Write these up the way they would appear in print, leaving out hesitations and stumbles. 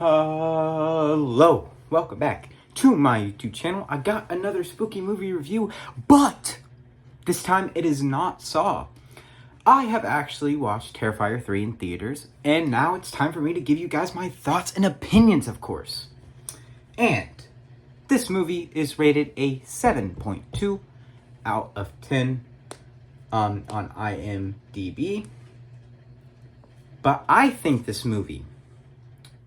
Hello, welcome back to my YouTube channel. I got another spooky movie review, but this time it is not Saw. I have actually watched Terrifier 3 in theaters, and now it's time for me to give you guys my thoughts and opinions, of course. And this movie is rated a 7.2 out of 10 on IMDb. But I think this movie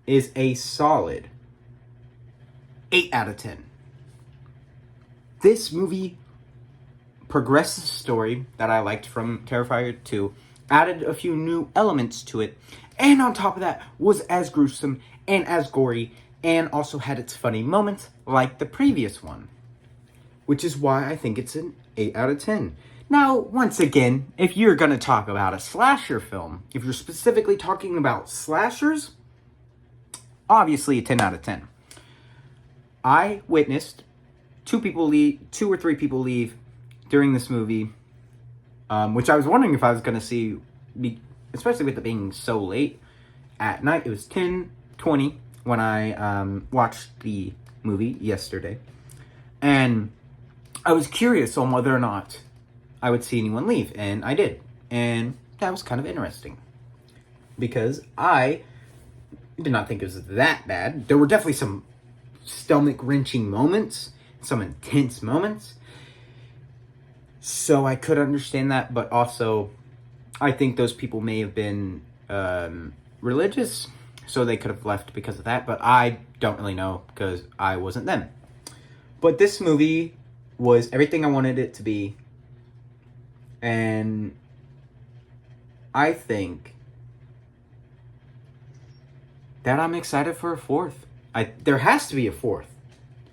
is a solid 8 out of 10. This movie progressed the story that I liked from Terrifier 2, added a few new elements to it, and on top of that was as gruesome and as gory, and also had its funny moments like the previous one. Which is why I think it's an 8 out of 10. Now, once again, if you're going to talk about a slasher film, if you're specifically talking about slashers, obviously a 10 out of 10. I witnessed two or three people leave during this movie, which I was wondering if I was going to see, especially with it being so late at night. It was 10:20 when I watched the movie yesterday, and I was curious on whether or not I would see anyone leave, and I did, and that was kind of interesting, because I did not think it was that bad. There were definitely some stomach-wrenching moments, some intense moments, so I could understand that, but also, I think those people may have been religious, so they could have left because of that, but I don't really know, because I wasn't them. But this movie was everything I wanted it to be, and I think that I'm excited for a fourth. There has to be a fourth.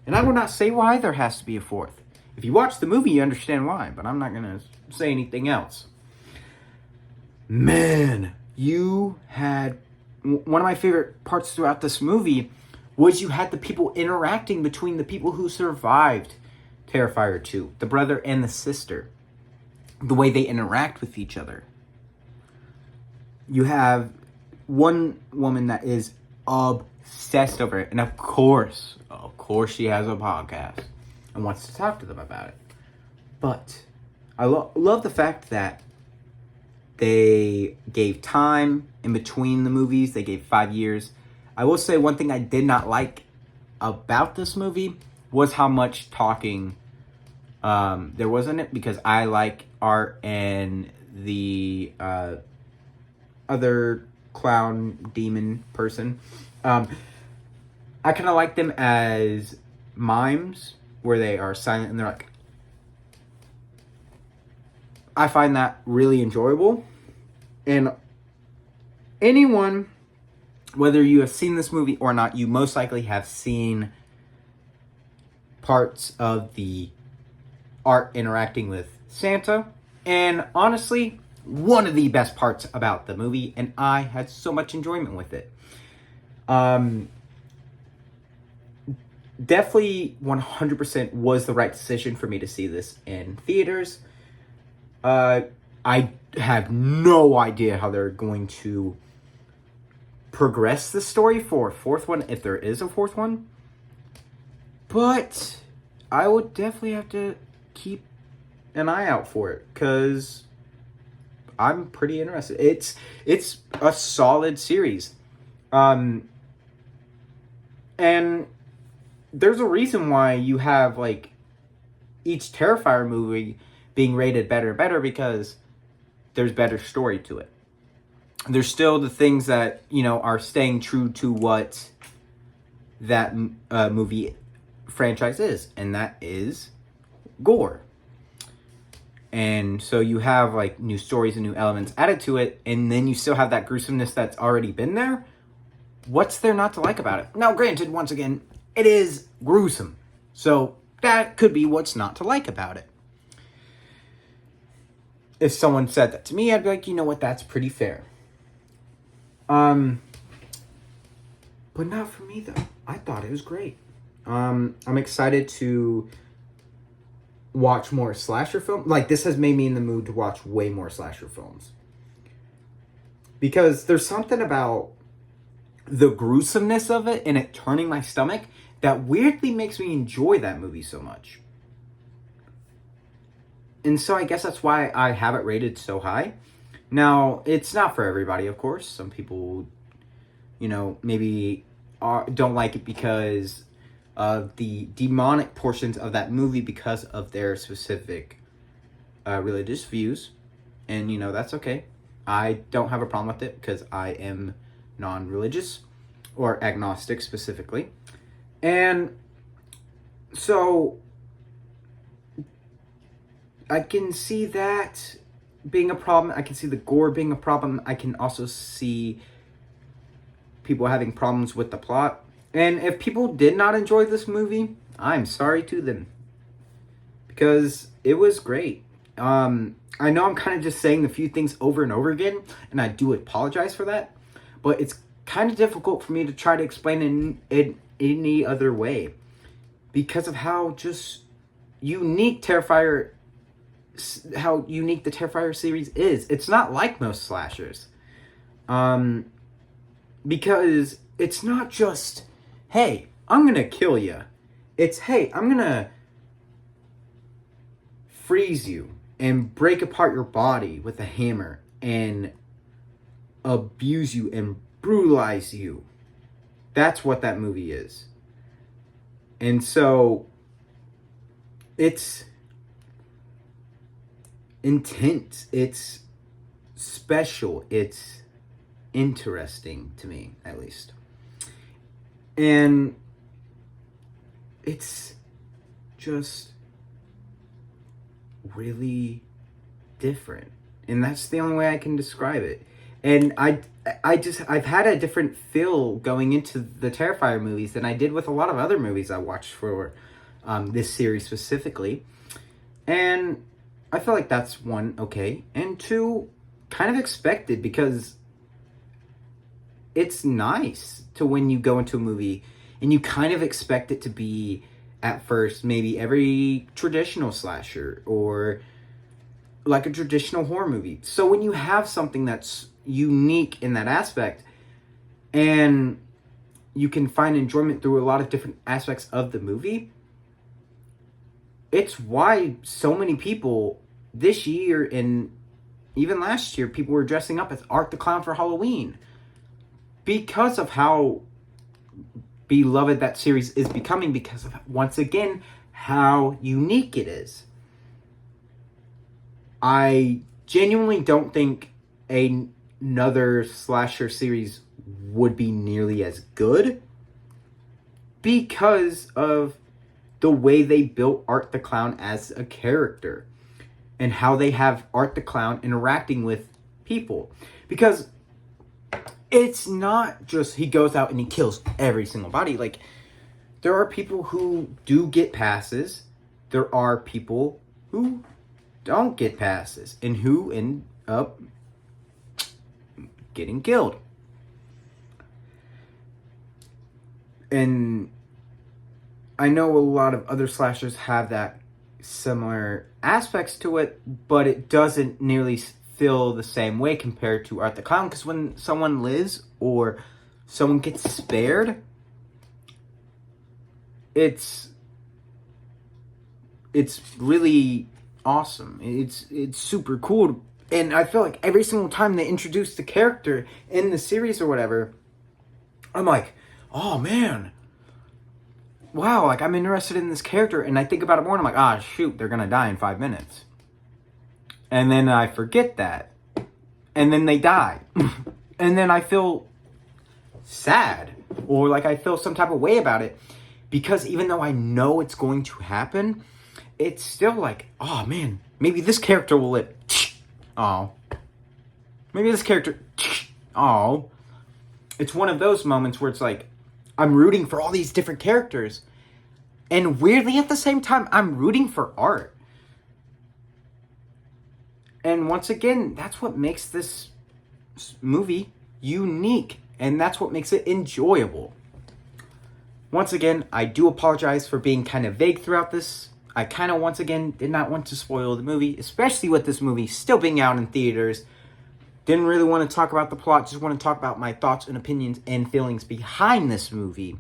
And I will not say why there has to be a fourth. If you watch the movie, you understand why, but I'm not going to say anything else. Man, you had... One of my favorite parts throughout this movie was you had the people interacting between the people who survived Terrifier 2, the brother and the sister. The way they interact with each other. You have one woman that is obsessed over it, and of course she has a podcast and wants to talk to them about it. But I love the fact that they gave time in between the movies. They gave 5 years. I will say one thing I did not like about this movie was how much talking there was in it, because I like Art and the other clown demon person. I kind of like them as mimes, where they are silent and they're like... I find that really enjoyable. And anyone, whether you have seen this movie or not, you most likely have seen parts of the Art interacting with Santa. And honestly, one of the best parts about the movie, and I had so much enjoyment with it. Definitely 100% was the right decision for me to see this in theaters. I have no idea how they're going to progress the story for a fourth one, if there is a fourth one. But I would definitely have to keep an eye out for it, because I'm pretty interested. It's a solid series. And there's a reason why you have, like, each Terrifier movie being rated better and better, because there's better story to it. There's still the things that, are staying true to what that movie franchise is, and that is gore. And so you have, like, new stories and new elements added to it, and then you still have that gruesomeness that's already been there. What's there not to like about it? Now, granted, once again, it is gruesome. So that could be what's not to like about it. If someone said that to me, I'd be like, you know what, that's pretty fair. But not for me, though. I thought it was great. I'm excited to watch more slasher films. Like, this has made me in the mood to watch way more slasher films. Because there's something about the gruesomeness of it and it turning my stomach that weirdly makes me enjoy that movie so much. And so I guess that's why I have it rated so high. Now, it's not for everybody, of course. Some people, maybe don't like it because of the demonic portions of that movie because of their specific religious views. And, that's okay. I don't have a problem with it because I am non-religious or agnostic specifically. And so I can see that being a problem. I can see the gore being a problem. I can also see people having problems with the plot. And if people did not enjoy this movie, I'm sorry to them. Because it was great. I know I'm kind of just saying a few things over and over again, and I do apologize for that. But it's kind of difficult for me to try to explain it in any other way. Because of how just unique the Terrifier series is. It's not like most slashers. Because it's not just, hey, I'm going to kill you. It's, hey, I'm going to freeze you and break apart your body with a hammer and abuse you and brutalize you. That's what that movie is. And so it's intense. It's special. It's interesting to me, at least. And it's just really different. And that's the only way I can describe it. And I've had a different feel going into the Terrifier movies than I did with a lot of other movies I watched for this series specifically. And I feel like that's one, okay. And two, kind of expected, because it's nice to when you go into a movie and you kind of expect it to be, at first, maybe every traditional slasher or like a traditional horror movie. So when you have something that's unique in that aspect and you can find enjoyment through a lot of different aspects of the movie, it's why so many people this year and even last year, people were dressing up as Art the Clown for Halloween because of how beloved that series is becoming, because of, once again, how unique it is. I genuinely don't think another slasher series would be nearly as good because of the way they built Art the Clown as a character and how they have Art the Clown interacting with people. Because it's not just he goes out and he kills every single body. Like, there are people who do get passes. There are people who don't get passes and who end up getting killed. And I know a lot of other slashers have that similar aspects to it, but it doesn't nearly feel the same way compared to Art the Clown, because when someone lives or someone gets spared, it's really awesome. It's super cool. And I feel like every single time they introduce the character in the series or whatever, I'm like, oh man, wow, like I'm interested in this character. And I think about it more and I'm like, shoot, they're gonna die in 5 minutes. And then I forget that. And then they die. And then I feel sad. Or like I feel some type of way about it. Because even though I know it's going to happen, it's still like, oh man, maybe this character will live. Oh. Maybe this character. Oh. It's one of those moments where it's like, I'm rooting for all these different characters. And weirdly at the same time, I'm rooting for Art. And once again, that's what makes this movie unique. And that's what makes it enjoyable. Once again, I do apologize for being kind of vague throughout this. I kind of, once again, did not want to spoil the movie, especially with this movie still being out in theaters. didn't really want to talk about the plot, just want to talk about my thoughts and opinions and feelings behind this movie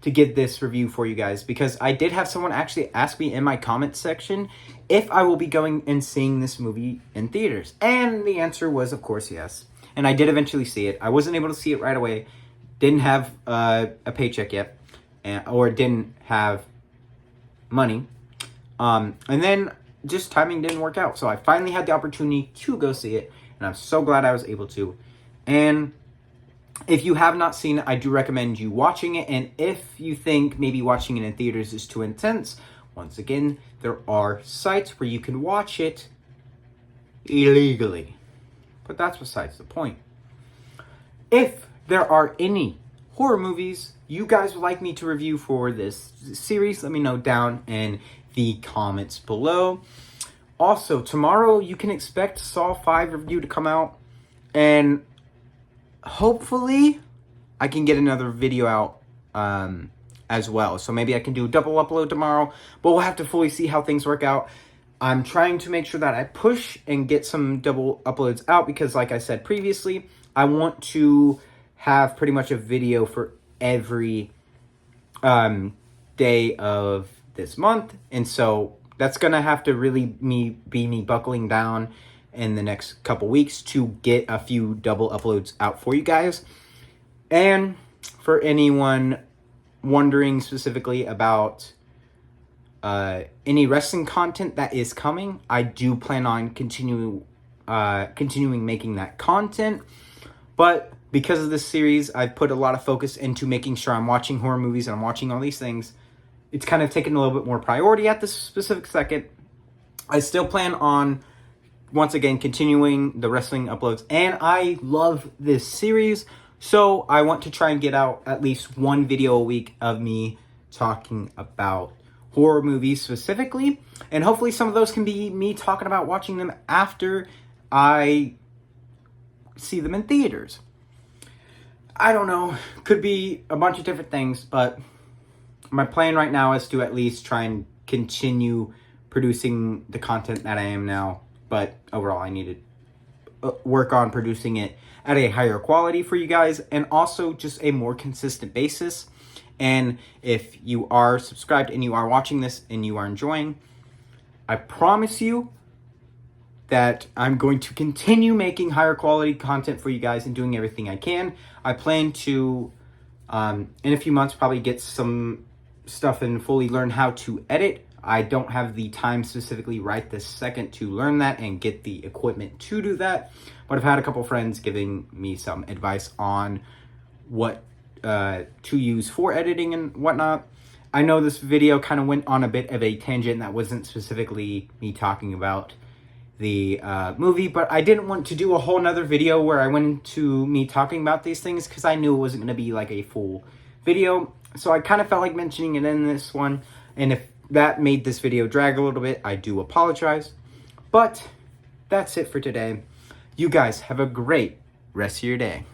to give this review for you guys, because I did have someone actually ask me in my comments section if I will be going and seeing this movie in theaters, and the answer was, of course, yes. And I did eventually see it. I wasn't able to see it right away, didn't have a paycheck yet, or didn't have money, and then just timing didn't work out, so I finally had the opportunity to go see it, and I'm so glad I was able to. And if you have not seen it, I do recommend you watching it. And if you think maybe watching it in theaters is too intense, once again, there are sites where you can watch it illegally. But that's besides the point. If there are any horror movies you guys would like me to review for this series, let me know down in the comments below. Also, tomorrow you can expect Saw 5 review to come out, and hopefully I can get another video out as well. So maybe I can do a double upload tomorrow, but we'll have to fully see how things work out. I'm trying to make sure that I push and get some double uploads out because, like I said previously, I want to have pretty much a video for every day of this month. And so that's going to have to really be me buckling down in the next couple weeks to get a few double uploads out for you guys. And for anyone wondering specifically about any wrestling content that is coming, I do plan on continuing making that content. But because of this series, I've put a lot of focus into making sure I'm watching horror movies and I'm watching all these things. It's kind of taken a little bit more priority at this specific second. I still plan on, once again, continuing the wrestling uploads. And I love this series, so I want to try and get out at least one video a week of me talking about horror movies specifically. And hopefully some of those can be me talking about watching them after I see them in theaters. I don't know. Could be a bunch of different things, but my plan right now is to at least try and continue producing the content that I am now. But overall, I need to work on producing it at a higher quality for you guys, and also just a more consistent basis. And if you are subscribed and you are watching this and you are enjoying, I promise you that I'm going to continue making higher quality content for you guys and doing everything I can. I plan to, in a few months, probably get some stuff and fully learn how to edit. I don't have the time specifically right this second to learn that and get the equipment to do that. But I've had a couple friends giving me some advice on what to use for editing and whatnot. I know this video kind of went on a bit of a tangent that wasn't specifically me talking about the movie, but I didn't want to do a whole nother video where I went into me talking about these things because I knew it wasn't going to be like a full video. So I kind of felt like mentioning it in this one, and if that made this video drag a little bit, I do apologize. But that's it for today. You guys have a great rest of your day.